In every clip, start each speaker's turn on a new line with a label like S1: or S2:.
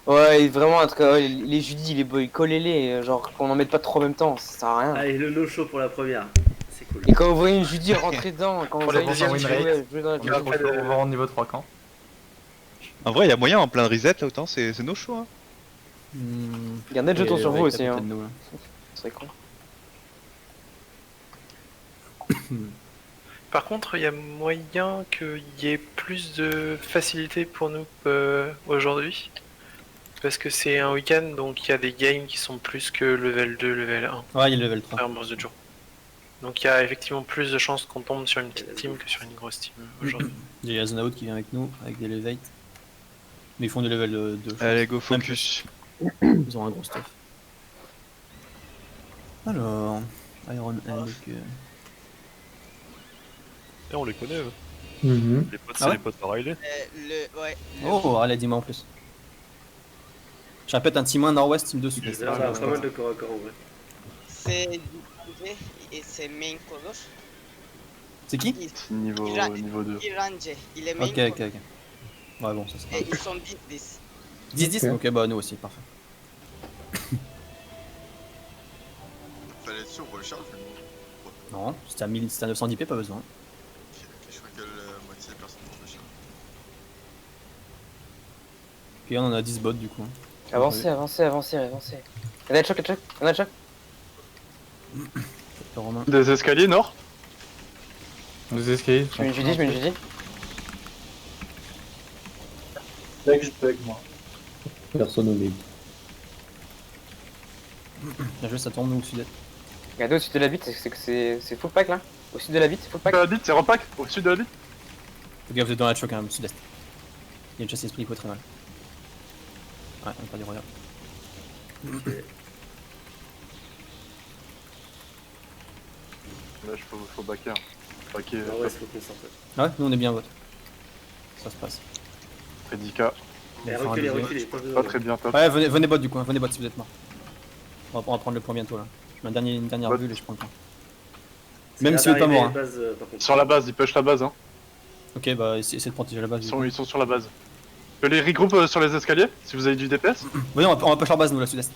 S1: Ouais, vraiment, en tout cas, ouais, les Judy, collez-les, genre qu'on en mette pas trop en même temps, ça sert à rien.
S2: Allez, le no show pour la première. C'est cool.
S1: Et quand vous voyez une Judy rentrer dedans, quand vous
S3: Pour la
S1: voyez une
S3: deuxième
S1: Judy
S3: win rate,
S1: jouer dans la
S3: on est trop chaud, on va en niveau 3 quand.
S4: En vrai, il y a moyen en plein de reset là autant, c'est no show. Hein.
S1: Gardez le jeton sur vous aussi, hein.
S5: Nous, là.
S1: Ce serait con.
S6: Par contre, il y a moyen qu'il y ait plus de facilité pour nous aujourd'hui. Parce que c'est un week-end, donc il y a des games qui sont plus que level 2, level 1.
S5: Ouais, il y a le level 3.
S6: En bourse de jour. Donc il y a effectivement plus de chances qu'on tombe sur une petite team que sur une grosse team aujourd'hui.
S5: Il y a Zone Out qui vient avec nous, avec des level 8. Mais ils font des level 2.
S4: Allez, go
S5: Même
S4: focus.
S5: Ils ont un gros stuff. Alors, Iron Hand.
S7: Et on les connaît, eux.
S8: Mhm.
S7: Les potes,
S5: Ah
S7: c'est
S5: ouais
S7: les potes par Riley.
S9: Ouais.
S5: Oh, allez, dis-moi en plus. Je répète, un team 1 nord-ouest, team 2
S2: Je
S5: sud-est.
S2: vais avoir pas mal de corps à corps en vrai.
S9: C'est Iranje et c'est main color.
S5: C'est qui?
S8: Niveau,
S9: Iran-
S8: niveau 2.
S9: Iranje, il est main
S5: Ok,
S9: color.
S5: ok, ok. Ouais, bon, ça c'est
S9: Et
S5: pas.
S9: ils sont 10-10.
S5: 10-10? Ok, bah nous aussi, parfait.
S10: Fallait être sûr pour le Charles,
S5: Non, c'était à 1000, c'était à 910 p, pas besoin.
S10: Ok, je crois que la moitié des personnes pour le Charles.
S5: Puis on en a 10 bots du coup.
S1: Avancez, avancez, avancez, avancez. On a le choc, on a le choc.
S5: Le Romain.
S8: Des escaliers nord.
S3: Des escaliers.
S1: Je mets une Judy, je mets une Judy.
S8: Je bug moi. Personne au mid.
S5: Bien joué, ça tourne nous au sud-est.
S1: Regardez au sud de la bite, c'est full pack là. Au sud de la bite, c'est full pack.
S8: La bite, c'est repack au sud de la bite.
S5: Ok, vous êtes dans la choc quand même, sud-est. Il y a une chasse esprit, il faut très mal. Ouais, on a pas du regard.
S8: Là, faut backer. Backer.
S2: Non, ouais, c'est faut concentrer.
S5: Ah ouais, nous on est bien vote. Ça se passe.
S8: Prédicat.
S2: Mais
S5: On va faire un
S2: reculez,
S5: bisou.
S2: reculez,
S8: Pas très bien top.
S5: Ouais, venez bot du coup, venez bot si vous êtes mort. On va prendre le point bientôt là. Je mets une dernière
S8: Bot.
S5: bulle et je prends le point. Même si vous êtes pas mort. Hein.
S8: Sur la base, ils push la base. Hein.
S5: Ok, bah essayez de protéger la base.
S8: Ils sont sur la base. Je les regroupe sur les escaliers si vous avez du DPS.
S5: Venez, on va push leur base nous, la sud-est.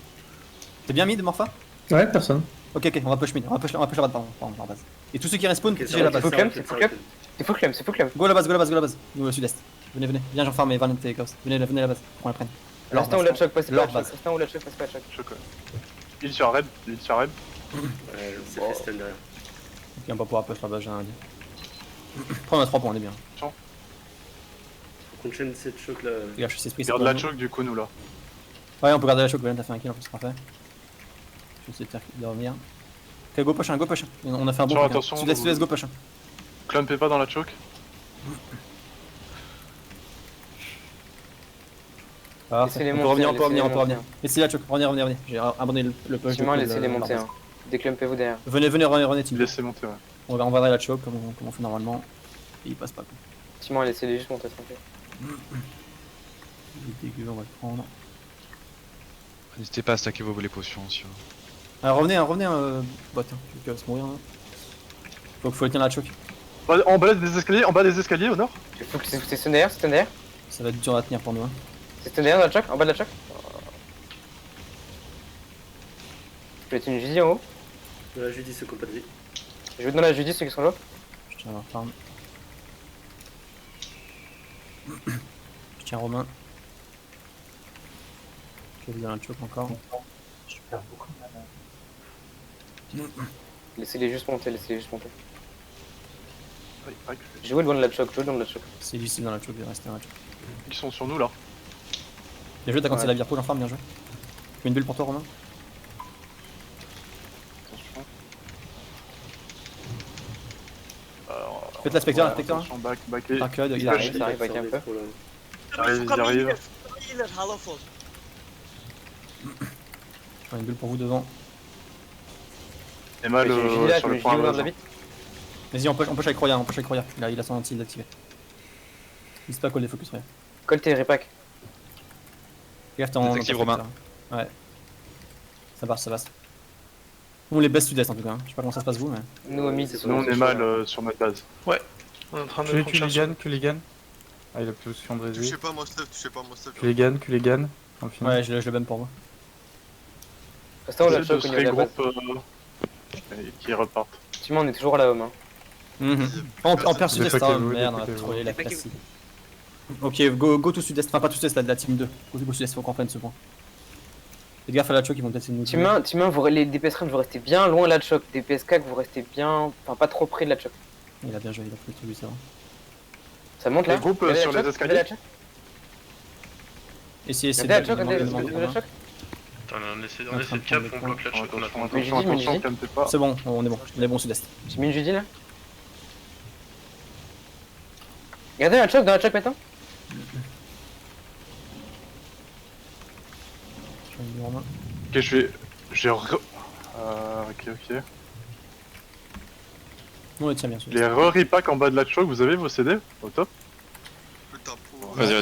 S5: T'es bien mid, Morpha?
S8: Ouais, personne.
S5: Ok, on va push mid, on va push la base, pardon, leur base. Et tous ceux qui respawn, protégez la base.
S1: Full clam, c'est full clam. C'est full clam, c'est full clam.
S5: Go la base, go la base, go la base. Nous, le sud-est. Venez, viens, j'en farm et Valent et Chaos. Venez la base, on la prenne.
S1: L'instant où la choc passe pas
S5: Leur
S1: la choc.
S5: base.
S1: L'instant où la choc passe pas la choc.
S8: Il sur Red, il sur Red.
S2: Ouais, c'est Festen derrière.
S5: Ok, on va pouvoir push la base, j'ai rien à dire. Prends, on a 3 points, on est bien.
S2: Faut qu'on chaîne cette choc là.
S5: Les gars, je suis esprit.
S8: Garde la choke du coup, nous là.
S5: Ouais, on peut garder la choc, Valent a fait un kill en plus, parfait. Je vais essayer de revenir. Ok, go push, go push. On a fait un bon kill.
S8: Attention,
S5: Sud-est, go push.
S8: Clumpez pas dans la choke.
S1: Laissez-les
S5: On peut
S1: monter,
S5: revenir, on peut
S1: laissez-les
S5: revenir.
S1: monter.
S5: Laissez la choc, revenez. J'ai abandonné le push.
S1: Effectivement, laissez-les monter. Hein. Déclumpez-vous derrière.
S5: Venez, revenez, team.
S8: Laissez monter, ouais.
S5: On va envoyer la choc comme on fait normalement. Et il passe pas. Quoi.
S1: Effectivement, laissez-les juste monter tranquille.
S5: Il est dégueu, on va le prendre.
S4: N'hésitez pas à stacker les potions aussi.
S5: Alors revenez, bot, je vais se mourir. Hein. Faut le tenir la choc.
S8: En bas des escaliers au nord.
S1: C'est stun derrière, c'est stun derrière.
S5: Ça va être dur à tenir pour nous. Hein.
S1: C'est stun derrière dans la choc, en bas de la choc. Je vais mettre une Judy en haut.
S2: Là, je lui dis ce qu'on pas de vie.
S1: Je vais dans la Judy ceux qui sont là.
S5: Je tiens à farm. Je tiens Romain. Je vais dans la choc encore.
S8: Je perds beaucoup de mana.
S1: Laissez-les juste monter, laissez-les juste monter.
S8: Ouais.
S1: Jouez le bon de la choc, jouez le bon de la choc.
S5: C'est difficile dans la choc de rester dans la choc.
S8: Ils sont sur nous là.
S5: Bien joué, t'as cancellé
S1: Ouais.
S5: la virpool en farm, bien joué. Je mets une bulle pour toi, Romain.
S8: Attention.
S5: Faites la spectre, la spectre.
S8: Attention, back.
S5: Par code, il
S1: Ça
S5: arrive.
S1: arrive avec un peu.
S8: Ils arrivent.
S9: Haloful.
S5: Je mets une bulle pour vous devant.
S8: Et mal
S1: J'ai une Judy là,
S8: sur
S1: je
S8: le
S1: mets
S8: point
S1: Judy
S8: à
S1: dans la
S8: base.
S1: bite.
S5: Vas-y, on push avec Roya, Il a son anti activé. N'hésite pas à call des focus, Roya.
S1: Colle tes repack.
S5: Regarde, t'es en
S4: Détective Romain.
S5: Ouais. Ça passe. Nous on les baisse sud-est en tout cas. Hein. Je sais pas comment ça se passe vous, mais.
S1: Nous au mid,
S8: Nous on est mal sur notre base.
S6: On est en train de prendre cher sur-
S3: Kuligan. Ah, il a plus sur de réduit.
S10: Touchez pas mon stuff, touchez pas mon stuff.
S3: Kuligan. On finit.
S5: Ouais, je le bum pour vous.
S1: Restez où la
S8: J'essaie de
S1: choc au
S8: se
S1: niveau de la base.
S8: regroupe et qui repartent.
S1: Effectivement, on est toujours là, homme. Hein.
S5: On perd sud-est,
S3: Défoquez-vous,
S5: merde, on a
S3: défoquez-vous.
S5: trollé la classe. Ok, go to sud-est, enfin pas tout sud-est, la team 2. Go sud-est, faut qu'on prenne ce point. Faites gaffe à la choc, ils vont peut-être nous
S1: Team 1, les DPS range, vous restez bien loin de la choc. DPS 4, vous restez bien. Enfin, pas trop près de la choc.
S5: Il a bien joué, il a pris le truc, ça va.
S1: Ça monte là
S8: Les groupes
S1: Regardez
S8: sur
S1: la
S8: les
S1: choc,
S8: escaliers.
S1: regardez la choc.
S5: Essayez
S1: Regardez la choc,
S5: de
S1: regardez la choc.
S7: Attends, on essaie de cap, on bloque la choc, on attend.
S1: Mais
S8: Attention,
S1: j'ai dit,
S8: attention, calmez pas.
S5: C'est bon, on est bon sud-est.
S1: J'ai mis une Judy là. Regardez la choc, dans la choc maintenant.
S8: Ok, ok.
S5: On le tient bien sûr.
S8: Les re-repack en bas de la choc, vous avez vos CD au top?
S10: Le tempo.
S7: Vas-y.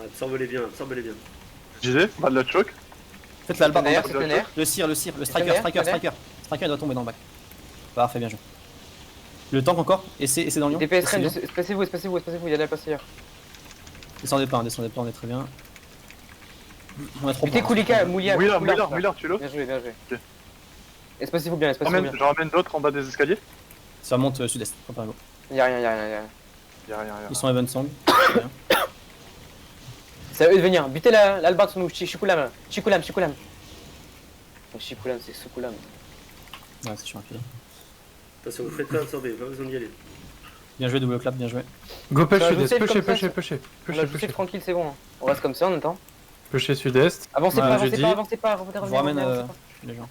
S2: Absorbe-les bien, absorbe-les bien.
S8: JD, bas de la choc.
S5: Faites l'alba,
S1: Tonnerre,
S8: bas
S1: c'est
S8: de la
S1: tonnerre.
S5: le striker, le
S1: Tonnerre,
S5: striker. Striker il doit tomber dans le bac. Parfait, bien joué. Le tank encore, et c'est dans Lyon.
S1: DPS range, espacez-vous, il y a de la place ailleurs.
S5: Descendez pas, on est très bien. On a trop
S1: Butez Kulika, Mouliard.
S8: Mouillard, tu l'as?
S1: Bien joué, bien joué.
S8: Ok.
S1: Espacez-vous bien, espacez-vous bien.
S8: Je ramène d'autres en bas des escaliers.
S5: Ça monte sud-est, pas mal.
S1: Y'a rien.
S8: Y'a rien.
S5: Ils sont even song.
S1: C'est à eux de venir. Butez l'albarde sur nous, Chikulam là. Chikulam. Donc Chikulam, c'est Sukulam.
S5: Ouais, c'est chiant.
S2: Attention, vous faites pas absorber, pas besoin d'y aller.
S5: Bien joué, double clap, bien joué.
S3: Go push
S1: Bah, je
S3: sud-est,
S1: sais, comme
S3: pusher.
S1: On l'a poussé tranquille, c'est bon. On reste comme ça en même temps.
S3: Pusher sud-est.
S1: Avancez
S5: Ouais,
S1: pas,
S3: je dis.
S1: avancez pas.
S5: Je vous ramène les gens.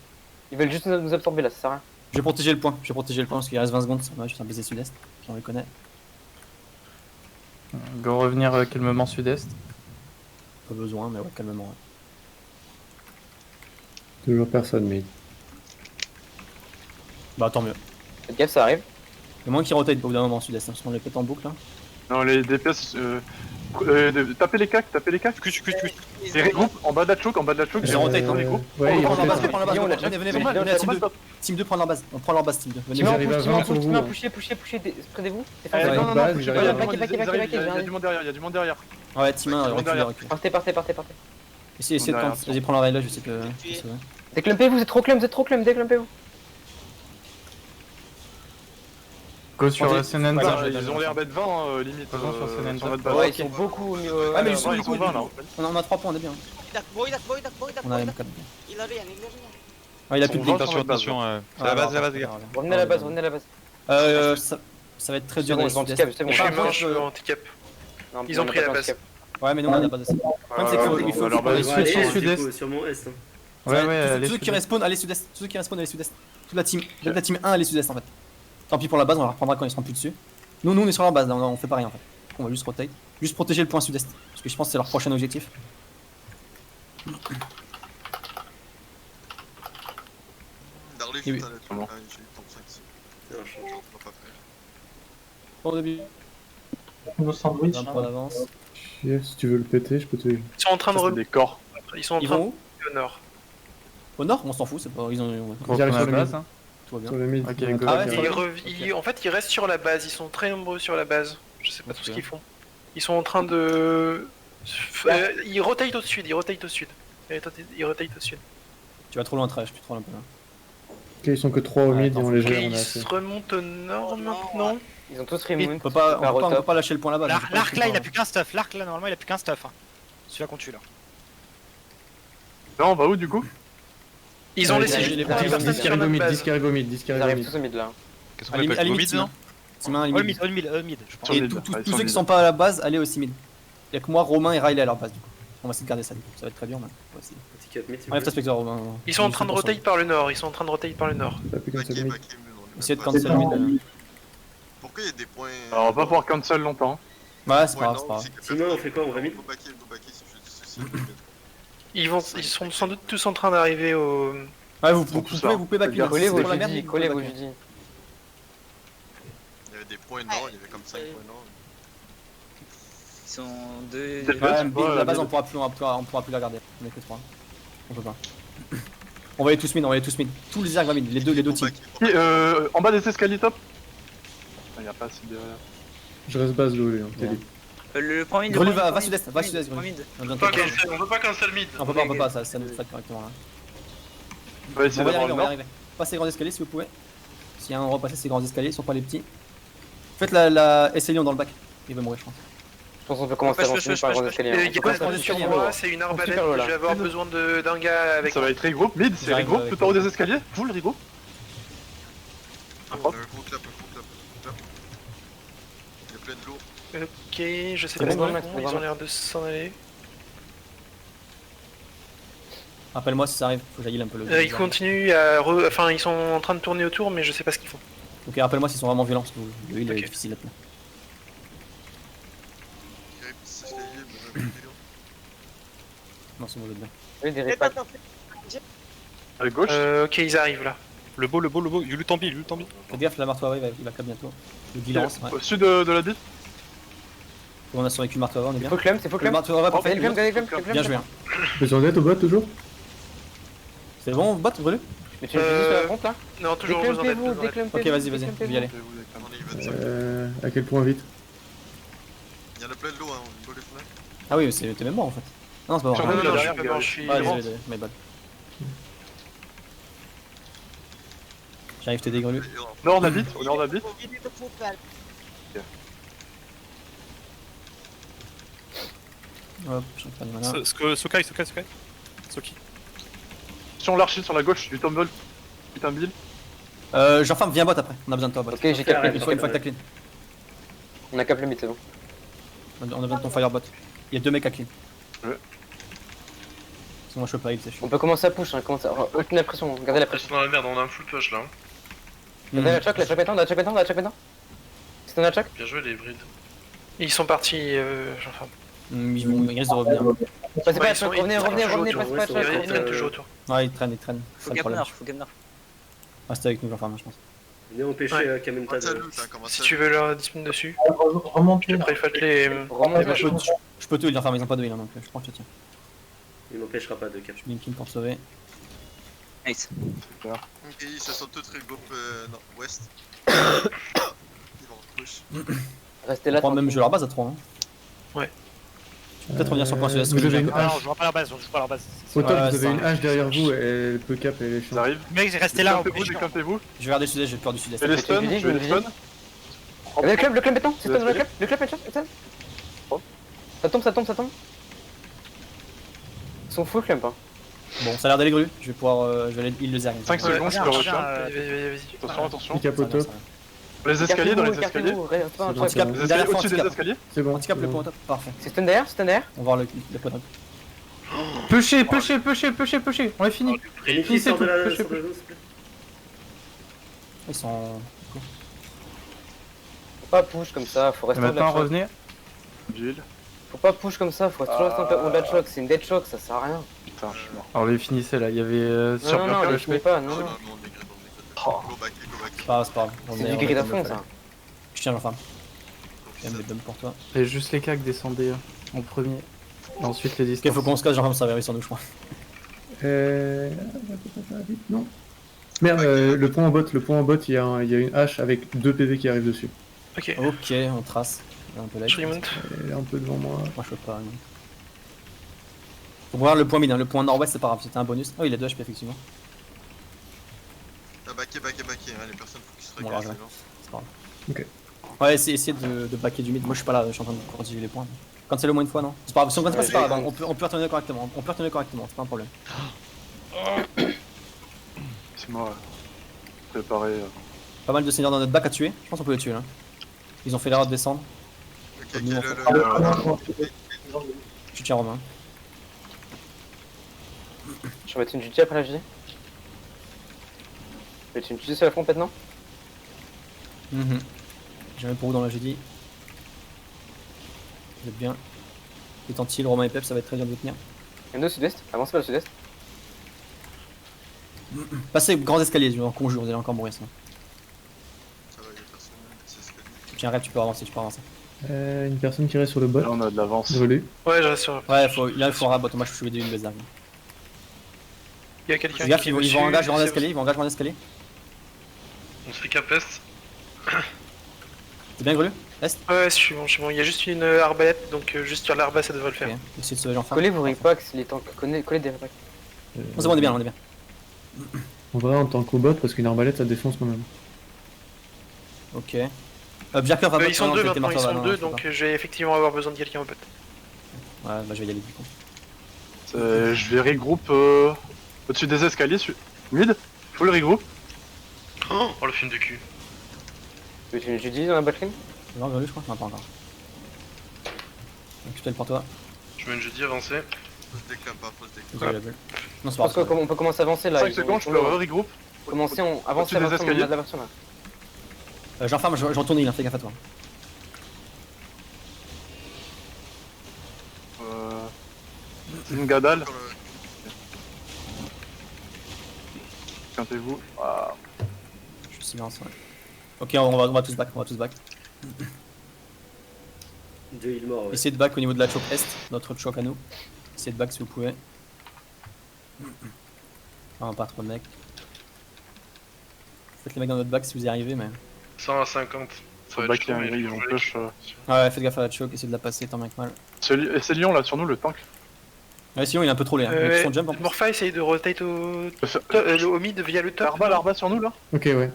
S1: Ils veulent juste nous absorber là, ça sert à rien.
S5: Je vais protéger le point, parce qu'il reste 20 secondes. Ouais, je suis un baiser sud-est, j'en reconnais.
S3: Go revenir calmement sud-est.
S5: Pas besoin, mais ouais, calmement. Ouais.
S11: Toujours personne, mais.
S5: Bah tant mieux.
S1: Faites gaffe, ça arrive.
S5: Il y a moins qui rotate au bout d'un moment sud-est, parce qu'on les pète en boucle là.
S8: Non, les DPS. Tapez les cacs. Les regroupes en bas de la choc,
S5: Ils rotate, hein,
S8: les groupes.
S11: Ouais,
S5: on
S11: il
S5: prend leur base,
S11: rotate.
S5: on prend leur base.
S1: Viens, on l'a
S5: Venez,
S1: déjà-
S5: venez à team 2. Team 2 prend leur base. On prend leur base, team 2. Venez.
S11: Ils arrivent à 20 sur vous.
S1: Timon, poussez, près-vous.
S8: Non, non,
S11: base,
S8: bougez
S11: ils
S8: pas,
S11: arrivent.
S8: il y a du monde derrière.
S5: Ouais, team 1,
S8: derrière.
S5: recule.
S1: Partez.
S5: Essayez de
S8: derrière,
S5: camp. Vas-y, prends leur rail là, je sais que.
S9: Tuer.
S5: c'est vrai.
S1: Déclumpez-vous, vous êtes trop clum, déclumpez-vous.
S3: Go sur
S5: Ouais,
S3: Senenda.
S5: ouais,
S8: Ils ont l'air d'être 20 limite.
S3: Faisons sur Senenda.
S8: sur notre base.
S1: Ouais, ils sont beaucoup mieux.
S5: Ouais, mais
S8: Ouais,
S5: justement,
S8: ils sont 20 là.
S5: On a 3 points, on est bien.
S9: Boy,
S5: On a M4.
S9: il a rien.
S5: Ah, il a plus de
S8: Ils sont
S5: blink.
S4: Attention, c'est la base, les gars.
S1: Revenez à la base.
S5: Ça va être très
S1: C'est
S5: dur
S1: bon,
S5: dans
S1: je
S5: le
S1: vais
S5: sud-est.
S1: handicap, c'est bon.
S6: Je suis
S5: Enfin,
S6: mort, je suis handicap.
S1: Non,
S6: Ils ont
S1: on a
S6: pris
S1: pas
S6: la
S1: de
S6: base.
S1: handicap.
S5: Ouais, mais nous on a pas de. Le problème, c'est qu'il faut.
S3: Alors, bah,
S2: On va aller,
S3: sur
S2: du
S3: sud-est.
S2: coup, sûrement est. Hein.
S3: Ouais,
S5: Tous ceux qui respawn, allez sud-est. Tous ceux qui respawn, allez sud-est. Toute la team 1, allez sud-est en fait. Tant pis pour la base, on la reprendra quand ils seront plus dessus. Nous, on est sur la base, là, on fait pas rien en fait. On va juste rotate. Juste protéger le point sud-est. Parce que je pense que c'est leur prochain objectif.
S10: Darley,
S5: Oui,
S10: shoot à la
S8: c'est bon.
S10: Ah, j'ai eu ton 5 ici.
S2: Non, je-
S10: On va pas faire.
S5: Bon début.
S11: sandwich.
S5: 23 d'avance.
S11: Si tu veux le péter, je peux te.
S6: Ils sont en train de
S8: C'est
S6: remonter.
S8: des corps.
S6: Ils sont en
S5: Ils
S6: train
S5: vont
S6: de
S5: où
S6: remonter au nord.
S5: Au nord, on s'en fout, c'est pas. Ils ont.
S3: Go
S11: Ils arrivent
S3: sur
S11: sur
S3: la
S11: le
S3: base.
S11: mid.
S3: hein.
S5: Tout va bien.
S11: Sur le mid.
S3: Ok,
S11: il y en a
S3: go.
S11: un
S5: Ah ouais,
S11: qui
S5: sur
S6: Ils
S11: arrive.
S6: en fait, ils restent sur la base. Ils sont très nombreux sur la base. Je sais pas
S5: Ok.
S6: tout ce qu'ils font. Ils sont en train de. Ils rotate au sud. Ils rotate au sud.
S5: Tu vas trop loin, trash, tu te troll un peu là.
S11: Ok, ils sont que 3 au
S5: Ouais,
S11: mid et
S5: attends,
S11: on les
S6: Ok,
S11: gère, on a
S6: ils
S11: assez.
S6: se remontent au nord maintenant.
S1: Ils ont tous
S5: On
S1: remount.
S5: peut pas lâcher le point là-bas.
S12: L'arc là, il a plus qu'un stuff. L'arc là, normalement, il a plus qu'un stuff. Celui-là qu'on tue là.
S8: Là, on va où du coup?
S6: Ils ont laissé
S5: les
S6: juste
S5: petits
S6: une personne
S11: 10
S6: sur
S11: cargo
S6: notre
S11: mid,
S6: base.
S11: 10 cargo mid, 10
S1: Ils
S11: cargo
S1: arrivent
S11: mid.
S1: tous au mid là.
S4: Qu'est-ce
S5: À
S4: qu'on
S5: la
S4: appelle
S5: limite,
S4: mid
S5: team
S4: non
S5: 1. Team 1,
S12: All
S5: limite.
S12: mid, je pense.
S8: Sur
S5: Et
S8: mid,
S5: tous
S8: ouais,
S5: tous
S8: sur
S5: ceux qui
S8: mid.
S5: sont pas à la base, allez aussi mid. Y'a que moi, Romain et Riley à leur base du coup. On va essayer de garder ça du coup. Ça va être très dur, mais on va essayer.
S2: Petit cap mid, s'il vous
S5: Enlève ta
S2: plaît.
S5: spectre, Romain.
S6: Ils sont en train de rotate par le nord.
S11: T'as plus qu'un seul mid.
S5: Essayez de cancel mid.
S10: Pourquoi il y a des points.
S8: Alors, on va pas pouvoir cancel longtemps.
S5: Ouais, c'est pas grave, c'est pas grave.
S2: Sinon, on fait quoi? On va mid?
S10: Go backer, c'est juste.
S6: Ils sont sans doute tous en train d'arriver au.
S5: Ouais, vous
S8: tout ça.
S5: pouvez back mid.
S1: Collez
S5: C'est
S1: vos
S5: pour la merde,
S1: Judy,
S5: vous
S1: collez
S5: pouvez
S1: vos
S5: back mid.
S1: Judy.
S10: Il y avait des points nord, il y avait comme 5 points nord.
S9: Ils sont deux.
S8: C'est
S5: Ouais,
S8: Ouais,
S5: mais la
S8: ouais,
S5: base
S8: ouais.
S5: on pourra plus la garder. On est que 3. On peut pas. On va aller tous mid, Tous les ergs mid, les deux teams.
S8: En bas des escaliers top. Il y a pas assez de.
S11: Je reste base low, lui, hein, t'es libre.
S9: Le point mid.
S5: Grelu va sud-est, va sud-est, Grelu.
S9: mid.
S5: On
S7: On
S5: vient
S7: peut pas
S5: de-
S7: cancel, on peut pas cancel mid.
S5: On peut pas, ça nous fait correctement là.
S8: On va essayer
S5: On va y
S8: d'avoir
S5: arriver,
S8: le
S5: on va y
S8: nord.
S5: arriver. Passez les grands escaliers si vous pouvez. S'il y a un endroit passer ces grands escaliers, ils sont pas les petits. Faites la Esselion dans le bac. Il va mourir, je pense.
S1: Je pense qu'on peut commencer à avancer par les escaliers.
S6: Il
S1: hein.
S6: y a
S5: pas
S6: pas
S5: de
S6: de sur
S5: escalier,
S6: moi,
S5: là.
S6: c'est une
S1: Super
S6: arbalète.
S1: low, là.
S6: Je vais avoir besoin d'un gars avec.
S8: Ça va être regroupe, mid, c'est
S5: J'arrive
S8: regroupe
S5: avec
S8: tout en haut des escaliers. Vous le regroupe.
S10: Un gros clap, un gros clap. Il y a plein de lourds.
S6: Ok, je sais
S5: C'est
S6: pas
S5: bon,
S6: comment
S1: Max,
S6: ils ont l'air de s'en aller.
S5: Rappelle-moi si ça arrive, faut que j'aille un peu le.
S6: Ils continuent enfin, ils sont en train de tourner autour, mais je sais pas ce qu'ils font.
S5: Ok, rappelle-moi s'ils sont vraiment violents parce que le heal est
S6: Ok.
S5: difficile là-dedans.
S10: Grimpe, c'est escalier, mais
S5: Non, c'est bon, je vais bien.
S1: Oui, des repacks.
S8: À gauche.
S6: Ok, ils arrivent là.
S4: Le beau, Yulu Tambi.
S5: Faites gaffe, la marteau il va cap bientôt. Le guilance, ouais.
S8: Au sud de la bite.
S5: On a survécu le marteau on est
S1: C'est
S5: bien.
S1: faux clem, c'est faux
S5: Le
S1: clem.
S5: marteau va
S1: Regardez
S5: parfait.
S1: le clem, regardez le clem.
S5: Bien joué. Hein.
S11: Besoin d'aide au bot toujours?
S5: C'est bon, bot, brûlé?
S1: Mais tu me dis sur la front là?
S6: Non, toujours besoin d'aide.
S1: Déclampez-vous, déclampez-vous.
S5: Ok, vas-y, vous y allez.
S10: on est 25.
S11: À quel point vite?
S10: Il y en a plein de l'eau, hein, on voit les fenêtres.
S5: Ah oui, mais t'es même mort en fait. Non, c'est pas
S8: Sur
S5: vrai.
S8: le-
S6: Non, je
S8: derrière,
S6: suis pas mort, je suis
S5: Ah,
S6: devant.
S5: désolé, my bad. J'arrive t'aider, Grelu.
S8: Nord de la bite, au nord de la bite.
S5: Hop, je reprends du mana.
S12: Sokai.
S8: Sur l'archer sur la gauche, du tumble. Putain, Bill.
S5: J'enferme, viens bot après. On a besoin de toi, bot.
S1: Ok, j'ai capé.
S5: Une fois que t'as clean.
S1: On a cap le mid, c'est bon.
S5: On a besoin de ton firebot. Il y a 2 mecs à clean.
S8: Ouais.
S5: Sinon, moi je peux pas heal, c'est chaud.
S1: On peut commencer à push, hein. Aucune la pression, gardez la
S7: Ils
S1: pression.
S7: sont dans la merde, on a un full push là.
S1: Gardez la choc maintenant, la choc maintenant. C'est un choc?
S7: Bien joué les hybrides.
S6: Ils sont partis, j'enferme.
S5: Ils risquent de revenir.
S1: Passez pas
S6: Ouais,
S1: la choc, revenez, passez pas la choc.
S6: Ils traînent toujours autour.
S5: Ouais, ils traînent.
S9: Faut
S5: C'est le
S9: gap
S5: problème.
S9: nord, faut gap nord.
S5: Reste avec nous, j'enferme, je pense.
S2: Venez empêcher
S6: Ouais.
S2: Kamenta
S10: Commence à
S2: de.
S10: loot, hein, commence
S6: Si
S10: à
S6: tu
S10: loot.
S6: veux leur dispute dessus,
S11: Remontez.
S6: après faites les.
S1: Remontez.
S5: Je peux tout heal, j'enferme, ils ont pas de heal hein, donc je prends que je te tiens.
S2: Il m'empêchera pas de cap.
S5: Je mets une kill pour sauver.
S9: Nice.
S10: Ok, ils se sont tous regroupe nord-ouest. Ils vont push.
S1: Restez
S5: On
S1: là.
S5: prend même jeu leur base à 3. Hein.
S6: Ouais.
S5: Tu peux peut-être revenir sur le point sud-est.
S11: Vous avez une
S12: Ah non,
S11: hache.
S12: je vois pas leur base,
S11: Au top,
S5: Ouais,
S11: vous avez
S5: ça-
S11: une hache derrière vous, elle peut cap et elle est
S8: Ils
S11: chiante.
S8: arrivent.
S12: Mec, restez là,
S8: Décantez-vous, décantez-vous.
S5: Je vais regarder le sud-est, j'ai peur du sud-est.
S8: Et les
S1: Faites
S8: stuns,
S1: une visite,
S8: je vais les
S1: une
S8: stun.
S1: visite. Regardez le club maintenant, c'est stun le club, headshot, stun. Ça tombe. Ils sont full club, hein.
S5: Bon, ça a l'air d'aller Grelu. Je vais pouvoir. Je vais aller heal le Zerg.
S8: 5
S6: Ouais,
S8: secondes, je le
S12: reviens,
S8: retiens.
S6: Vas-y.
S8: Attention.
S11: Il cap au top.
S8: Les escaliers, dans les escaliers.
S1: Écartez-vous, restez pas un
S11: C'est
S1: choc.
S11: bon, c'est bon.
S8: Les
S5: Derrière,
S8: escaliers, au-dessus des
S5: handicap.
S8: escaliers.
S11: C'est bon.
S5: Handicap
S11: c'est
S5: le
S11: bon.
S5: point au top. Parfait.
S1: C'est stun derrière.
S5: On va voir le point.
S3: Pusher. On est fini.
S2: Niki sort de la.
S3: Push,
S2: sort de la zone, s'il te plaît.
S5: Ils sont.
S1: Faut pas push comme ça, faut
S3: Et
S1: rester au-delà
S3: maintenant,
S1: de choc.
S3: revenez.
S8: Jill.
S1: Faut pas push comme ça, faut toujours rester au-delà de choc. C'est une dead choc, ça sert à rien.
S8: Putain, je suis mort.
S3: Alors, les finissez là. Il y avait
S1: Non, les finis pas, non.
S10: Non, on les grippe, Go back.
S5: C'est pas grave.
S1: C'est du grid à fond, ça.
S5: Je tiens l'enfant. J'aime les dumps pour toi.
S3: Et juste les cas qui descendaient en premier. Et ensuite les
S5: Ok,
S3: distances.
S5: faut qu'on se casse, j'enferme ça va sur nous, je crois.
S11: Non. Merde, le point en bot, il y a une hache avec 2 PV qui arrivent dessus.
S6: Ok,
S5: Ok, on trace. Un peu là.
S6: je remonte.
S11: Elle est un peu devant moi.
S5: Moi je peux pas. Non. Faut voir le point mid, hein. Le point nord-ouest c'est pas grave, c'était un bonus. Oh, il a 2 HP effectivement.
S10: Ah, backé, hein, les personnes faut qu'ils se
S5: Bon,
S10: réglent.
S5: alors,
S10: c'est
S5: C'est pas grave.
S11: Ok.
S5: Ouais, essayez de backer du mid. Moi je suis pas là, je suis en train de continuer les points. Quand c'est le moins une fois, non? C'est pas grave, si on gagne pas, c'est pas grave. On peut retourner correctement. C'est pas un problème.
S8: C'est moi. Préparé.
S5: Pas mal de seigneurs dans notre bac à tuer. Je pense qu'on peut les tuer là. Ils ont fait l'erreur de descendre.
S10: Ok,
S5: Nous, on fait- Je tiens Romain.
S1: Je vais mettre une GG après la GG. Je vais mettre une GG sur la front maintenant.
S5: J'ai rien pour vous dans la GD. Vous êtes bien. Étant-il, Romain et Pep, ça va être très dur de vous tenir.
S1: Il y en a au sud-est, avancez pas au sud-est.
S5: Passez grand escalier, je vous en conjure, vous allez encore mourir sinon.
S10: Ça va, il y a personne, c'est escalier.
S5: Tiens, rêve, tu peux avancer.
S11: Une personne qui reste sur le bot.
S8: Là, on a de l'avance.
S11: Brûlé.
S6: Ouais, je reste sur.
S5: Ouais, là il faut rabot, moi je suis une base d'armes.
S6: Il y a quelqu'un
S5: Fais gaffe,
S6: qui
S5: ils
S6: me
S5: vont
S6: suit,
S5: engager grand
S6: c'est-
S5: escalier,
S7: On se fait cap est.
S5: C'est bien Grelu? Est.
S6: Ouais, je suis bon. Il y a juste une arbalète, donc juste sur l'arbalète, ça devrait le faire.
S5: Ok. Essayez de sauver Jean-Femme.
S1: Collez vos repacks, les tanks. Collez des repacks.
S5: C'est bon, on est bien, on est bien.
S11: En vrai, en tant qu'au-bot, parce qu'une arbalète ça défonce quand même.
S5: Ok. Berker va bot.
S6: Ils sont
S5: non,
S6: deux
S5: j'étais
S6: maintenant, ils
S5: Martha,
S6: sont
S5: non,
S6: deux,
S5: je peux
S6: donc je vais effectivement avoir besoin de quelqu'un au bot.
S5: pas. Ouais, bah je vais y aller du coup.
S8: Je vais regroupe au-dessus des escaliers. Mid, full regroupe.
S7: Oh le film de cul.
S1: Tu dis dans la botlane?
S5: Genre, je crois. Non, pas encore. Récupère pour toi.
S7: Je mène jeudi avancé.
S10: Faut se déclame pas, faut se déclame.
S5: Désolé, la bulle. Non, c'est
S1: Je
S5: pas
S1: pense
S5: grave.
S1: qu'on peut commencer à avancer là.
S8: 5
S1: ils ont-
S8: secondes, je peux regroupe.
S1: Commencer, on avance
S8: Au-dessus des
S1: la version, on
S8: escaliers.
S1: a de la version là.
S5: Jean-Femme, je retourne il, hein, fais gaffe à toi.
S8: C'est une gadale.
S10: Sur le-
S8: Quintez-vous. Ah.
S5: Je suis silence, ouais. Ok, on va tous back,
S2: Deux îles morts, ouais.
S5: Essayez de back au niveau de la choke est, notre choke à nous. Essayez de back si vous pouvez. Ah, pas trop de mecs. Faites les mecs dans notre back si vous y arrivez, mais.
S7: 100 à 50. Ça
S8: Faut
S7: va
S8: back
S7: être chaud, mais
S8: ils vont
S7: je
S8: push.
S5: Ouais, faites gaffe à la choke, essayez de la passer tant bien que mal.
S8: C'est Lyon là sur nous, le tank.
S5: Ouais, sinon il est un peu trop laid. Hein. Il a son jump en plus.
S6: Morpha, essaye de rotate au mid via le top.
S8: L'arba sur nous là.
S11: Ok, ouais.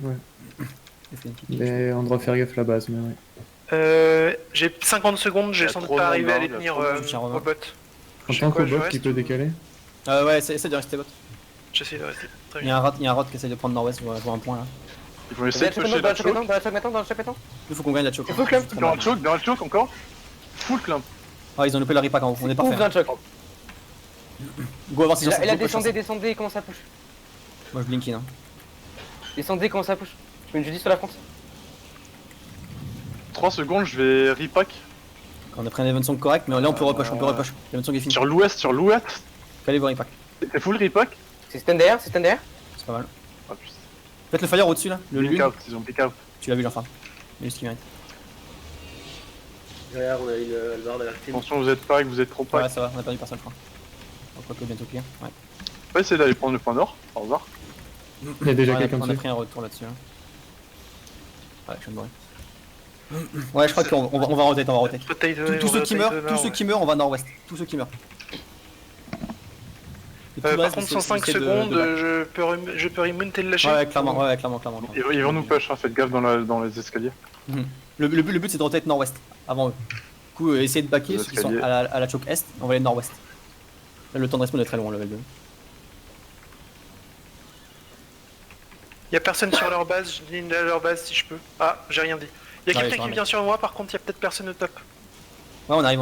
S5: Il fait une petite-
S11: Mais on devrait faire gaffe la base, mais ouais.
S6: J'ai 50 secondes, j'ai
S8: Il y a
S6: sans doute
S8: trop
S6: pas
S8: de
S6: arrivé à
S8: monde,
S6: les
S8: il y a
S6: tenir
S8: trop de
S5: monde. Tiens,
S6: au
S5: Romain.
S6: bot.
S11: En
S6: Je
S11: tant
S6: sais quoi,
S11: qu'au
S6: je
S11: bot
S6: reste
S11: qui peut décaler.
S5: Ouais, essaye de rester bot.
S6: J'essaie de rester. Très
S5: Il y a
S6: bien.
S5: un rot qui essaye de prendre nord-ouest pour un point là.
S8: Ils vont essayer de
S1: Dans
S8: pusher
S1: la
S8: la
S1: choc
S8: choke.
S1: maintenant, dans la choc maintenant, dans la choc maintenant.
S5: Il faut qu'on gagne la choke.
S1: Il faut clamp.
S8: Dans le choke encore. Full clamp.
S5: Ah, ils ont loupé leur repack en haut, on est parfait.
S1: Ouvre dans le choc.
S5: Go avoir 600.
S1: Et là, descendez, comment ça push.
S5: Moi je blink in. Hein.
S1: Descendez, comment ça push. Je mets une jeudi sur la France.
S8: 3 secondes, je vais repack.
S5: On a pris un event song correct, mais là on peut repush, L'event song est fini.
S8: Sur l'ouest.
S5: Calez vos repack.
S8: C'est full repack.
S1: C'est stand derrière, c'est stand derrière.
S5: C'est pas mal.
S8: Ah putain.
S5: Faites le fire au-dessus là, le
S8: Blink
S5: lune.
S8: out, ils ont blink out.
S5: Tu l'as vu l'enfant. Il est ce qu'il mérite.
S2: Derrière, on a une Alvard avec team.
S8: Attention, vous êtes pack, vous êtes trop
S5: Ouais,
S8: pack.
S5: ça va, on a perdu personne je crois. On croit que bientôt clear. Ouais.
S8: On va essayer d'aller prendre le point d'or, au revoir.
S11: Il y a déjà
S5: Ouais,
S11: quelqu'un
S5: on a
S11: dessus.
S5: pris un retour là-dessus. Hein. Ouais, je viens de mourir. Ouais, je crois qu'on va rotate,
S6: Rotate,
S5: Tous ceux qui meurent, on va nord-ouest. Tous ceux qui meurent. Et tout le
S6: Par
S5: reste,
S6: contre,
S5: c'est-
S6: 105
S5: c'est de
S6: secondes,
S5: back.
S6: je peux remonter le lâcher.
S5: Ouais, clairement.
S8: Ils vont nous push, hein, faites gaffe dans les escaliers.
S5: Le but c'est de rotate nord-ouest avant eux. Du coup, essayez de backer
S8: Les
S5: ceux qui sont
S8: escaliers.
S5: à la choke est, on va aller nord-ouest. Là, le temps de respawn est très long, level 2.
S6: Y'a personne sur leur base, je ligne à leur base si je peux. Ah, j'ai rien dit. Y'a
S5: Ouais,
S6: quelqu'un
S5: sur un
S6: qui vient sur moi, par contre, y'a peut-être personne au top.
S5: Ouais, on arrive.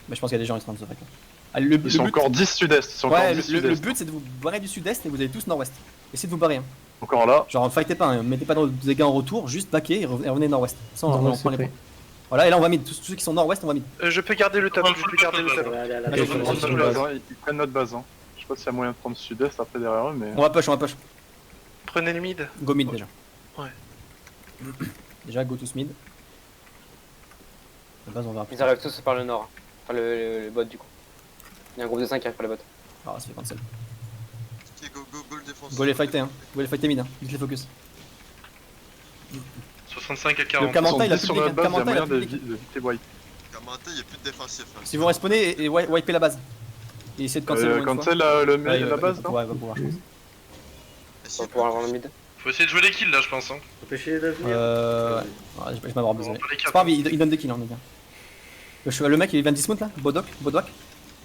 S5: Mais je pense qu'il y a des gens qui sont en train de se faire. Ah, le
S8: Ils sont
S5: but-
S8: encore 10 sud-est. Ils sont
S5: Ouais,
S8: encore
S5: le
S8: 10 sud-est.
S5: but c'est de vous barrer du sud-est et vous allez tous nord-ouest. Essayez de vous barrer. Hein.
S8: Encore là.
S5: Genre, fightez pas, hein. Mettez pas de dégâts en retour, juste backez et revenez nord-ouest. Ça, on
S11: Nord-ouest,
S5: prend les
S11: c'est
S5: points. Voilà, et là on va mid. Tous ceux qui sont nord-ouest, on va mid.
S6: Je peux garder le top,
S7: Ouais,
S6: je peux garder le top.
S2: Ouais, allez, à la
S5: Ok,
S8: Ils
S2: base,
S5: je
S2: on
S5: prends
S2: va
S5: sur
S2: sur
S5: le
S2: la
S5: base.
S2: base.
S8: Ils prennent notre base. Hein. Je sais pas s'il y a moyen de prendre sud-est après derrière eux, mais.
S5: On va push.
S6: Prenez le mid.
S5: Go mid déjà.
S6: Ouais.
S5: Déjà, go to mid. La base, on verra plus.
S1: Ils arrivent tous par le nord. Enfin, le bot du coup. Il y a un groupe de 5 qui arrive par le bot.
S5: Ah, ça fait cancel.
S10: Ok, go le défense.
S5: Go les fighter, hein. Go les fighter mid, hein. Vite les focus.
S7: 65 à
S5: Le
S7: 40.
S8: Ils
S5: Kamanta,
S8: sont
S5: il a
S8: 10
S5: plus
S8: sur
S5: de
S8: notre
S5: dégâts.
S8: base, il y a
S5: Kamanta, il a
S8: moyen
S5: plus de dégâts.
S8: d'éviter wipe.
S10: Kamanta, il n'y a plus de défensif. Hein.
S5: Si vous respawner et wiper la base. Et essayer de cancel une fois.
S8: Cancel
S5: Ouais,
S8: la base, non
S5: Ouais, il va pouvoir, je pense.
S1: On va pouvoir avoir le mid.
S7: Faut essayer de jouer les kills là, je pense. Hein.
S2: Empêchez d'avenir.
S5: Ouais, je vais m'avoir désolé.
S7: Pas les
S5: C'est
S7: quatre.
S5: pas grave, il donne des kills, hein, on est bien. Le mec, il vient de dismount là, Bodok,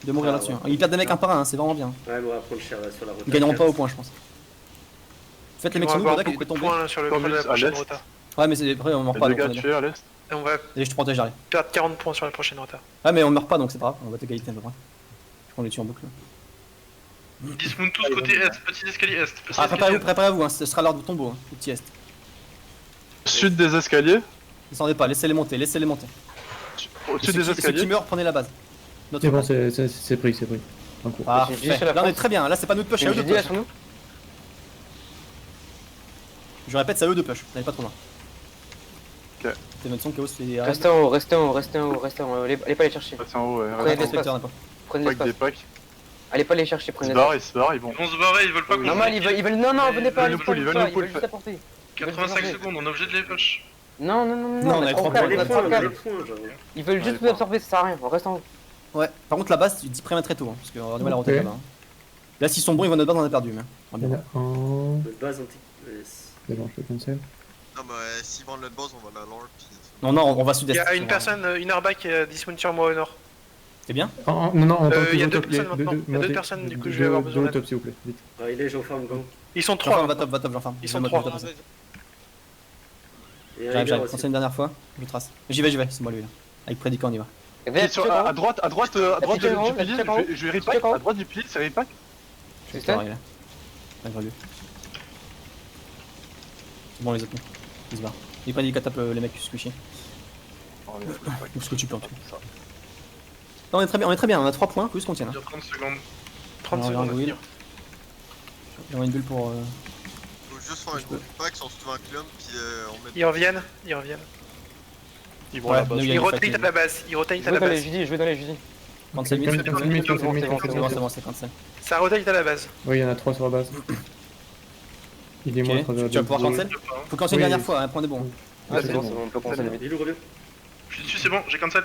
S5: de mourir
S2: Ah,
S5: là-dessus.
S2: ouais.
S5: hein. Il perd des mecs un par un, hein, c'est vraiment bien.
S2: Ouais, mais on va prendre cher là sur la route.
S5: Ils gagneront pas au point, je pense. Faites les mecs
S6: On va
S5: sur nous,
S6: avoir
S5: Bodok, il
S6: beaucoup
S5: peut
S6: de
S5: tomber.
S6: points là, sur le
S8: Tandis
S6: la
S8: à
S6: prochaine
S8: l'est.
S6: rota.
S5: Ouais, mais après, on meurt
S8: Les
S5: pas
S8: deux
S5: donc on
S8: gars
S5: est bien.
S8: tués à l'est.
S6: Et on va
S5: Allez, je te protège, j'arrive.
S6: perdre 40 points sur la prochaine rota.
S5: Ouais, mais on meurt pas donc c'est pas grave, on va égalité à peu près. Je prends les tue en boucle.
S7: Dismount tous côté est, petit escalier est. Petit
S5: Ah,
S7: escalier est.
S5: préparez-vous, hein, ce sera l'heure du tombeau, hein, le petit est.
S8: Sud des escaliers.
S5: Descendez pas, laissez-les monter.
S8: Au-dessus
S5: Et
S8: des
S5: ceux qui
S8: escaliers.
S5: meurent, prenez la base. Notre
S11: C'est bon,
S5: base.
S11: c'est pris. En cours.
S5: Parfait.
S1: J'ai dit sur la
S5: Là, on est
S1: France.
S5: très bien, là, c'est pas nous de push, c'est
S1: J'ai
S5: à eux de
S1: dit là
S5: push.
S1: sur nous.
S5: Je répète, c'est à eux de push, n'allez pas trop loin.
S8: Ok.
S5: T'es même son chaos, c'est
S1: Restez en haut. Allez pas les chercher.
S8: Passez en haut, ouais.
S1: Prenez
S8: Reste
S1: des
S8: en haut.
S1: espaces. Prenez
S8: Pack des
S1: l'espace.
S8: packs.
S1: Allez pas les chercher,
S8: Ils
S1: prenez
S8: se
S1: l'espace.
S8: barrent, ils vont.
S7: Ils vont se barrer, ils veulent pas qu'on
S1: Normal, ils veulent. Non, venez pas,
S8: Ils veulent nous pull,
S1: ils
S8: ils veulent
S1: veulent
S8: nous pull.
S1: juste apporter.
S7: 85 secondes, on est obligé de les push.
S1: Non, non, non,
S5: Non,
S1: non,
S5: on a les 3
S1: 3
S5: points,
S2: Les
S1: câbles,
S2: points,
S1: 3
S2: les
S1: câbles.
S2: points, genre.
S1: Ils veulent juste vous absorber, ça sert à rien, on reste en haut.
S5: Ouais, par contre la base, tu dis prémain très tôt, hein, parce qu'on aura du mal à roter
S11: Ok.
S5: là-bas. hein. Là, s'ils sont bons, ils vont notre base, on a perdu. Mais... on
S11: Il y en
S5: va
S11: a
S5: bien.
S11: un.
S2: De base anti. Yes.
S11: C'est bon, je peux cancel.
S10: Non, mais s'ils vendent notre boss, on va la lore, puis...
S5: Non, non, on va
S6: Il
S5: sud-est.
S6: y a une
S5: on va-
S6: personne, une airback qui a dismount sur moi au nord.
S5: C'est bien.
S11: Non, non, on
S6: Il y a
S11: au
S6: deux
S11: top, les-
S6: personnes maintenant. Il y a deux personnes, du coup, je vais avoir besoin
S11: Deux au
S6: d'aide.
S11: top, s'il vous plaît, vite.
S2: Ah, il est, j'en farm, go.
S6: Ils sont
S5: J'enfarme,
S6: 3.
S5: va top, j'enfarme.
S6: Ils sont
S5: Je vais
S6: trois.
S5: mode top,
S2: Et un
S5: J'arrive,
S2: hiver
S5: j'arrive.
S2: aussi.
S5: Pensez une dernière fois, je trace. J'y vais, c'est moi lui là. Avec prédicant, on y va.
S1: Et
S8: Qui est sur- à droite
S1: petite en haut,
S8: du pilier,
S1: petite en haut.
S8: je vais
S1: Petite
S8: repack.
S1: en haut.
S8: À droite du pilier, c'est repack.
S5: Je vais arriver là. Ouais, je reviens. C'est bon, les autres, ils se barrent. Il prédit qu'à tape les mecs squishy. Ou ce que tu peux en tout cas. Non, on est très bien, on a 3 points, faut juste qu'on tienne.
S7: Il y a 30 secondes.
S6: 30
S5: Alors,
S6: secondes à
S5: Will.
S6: finir.
S5: J'aurai une bulle pour.
S10: Faut juste faire un gros pack, on se trouve un clump, puis on met...
S6: Ils reviennent, ils reviennent.
S12: Ils vont
S5: Ouais,
S12: là-bas.
S5: nous, il y a
S6: Ils
S5: une
S6: rotate
S5: fatigue.
S6: à la base, ils rotate
S1: Je
S6: à
S1: vais
S6: la
S1: dans les
S6: base.
S1: jeudis, je vais dans les jeudis.
S5: 37 minutes,
S11: Cancel, cancel, cancel, cancel,
S5: c'est
S11: cancel,
S5: bon,
S11: cancel.
S5: c'est bon, c'est 55.
S6: Ça rotate à la base.
S11: Oui, il y en a 3 sur la base. Il est moins
S5: Ok,
S11: 3
S5: tu vas pouvoir cancel. Faut cancel une
S11: Oui.
S5: dernière fois, hein, prends des bons.
S1: Ouais, c'est bon, on peut commencer vite.
S2: Il revient.
S7: Je suis dessus, c'est bon, j'ai cancel.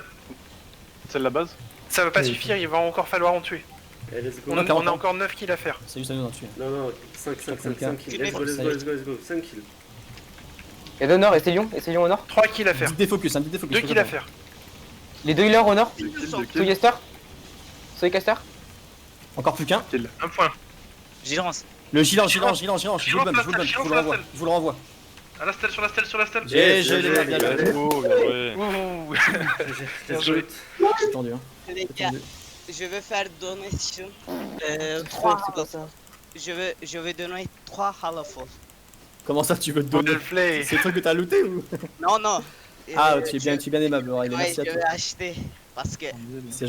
S8: C'est la base.
S6: Ça va pas
S11: Oui.
S6: suffire, il va encore falloir en tuer.
S2: Eh, let's go.
S6: On a encore 9 kills à faire.
S5: C'est juste à nous d'en tuer.
S2: Non, non, 5 kills. Let's go, let's go, let's go, let's go. 5 kills.
S1: Et de nord, essayons au nord.
S6: 3 kills à faire.
S5: Vite défocus, hein, vite défocus.
S6: 2 kills à faire.
S1: Les deux healers au nord.
S10: Deux
S1: Soycaster.
S5: Encore plus qu'un.
S7: Un point.
S12: Vigilance.
S5: Le Gilan, je vous le donne, je vous le renvoie.
S7: À la stèle, sur la stèle, sur la stèle.
S5: GG les gars, bien joué.
S12: Oh, bien joué.
S6: Ouh.
S2: Let's go.
S5: C'est tendu, hein.
S9: Les gars, je veux faire donation. 3 je veux donner 3 halafos.
S5: Comment ça tu veux te donner?
S6: Well play.
S5: C'est le truc que t'as looté ou?
S9: Non, non.
S5: Ah, tu es bien aimable, Aurélie,
S9: Ouais,
S5: merci à
S9: je
S5: toi.
S9: vais acheter parce que
S5: C'est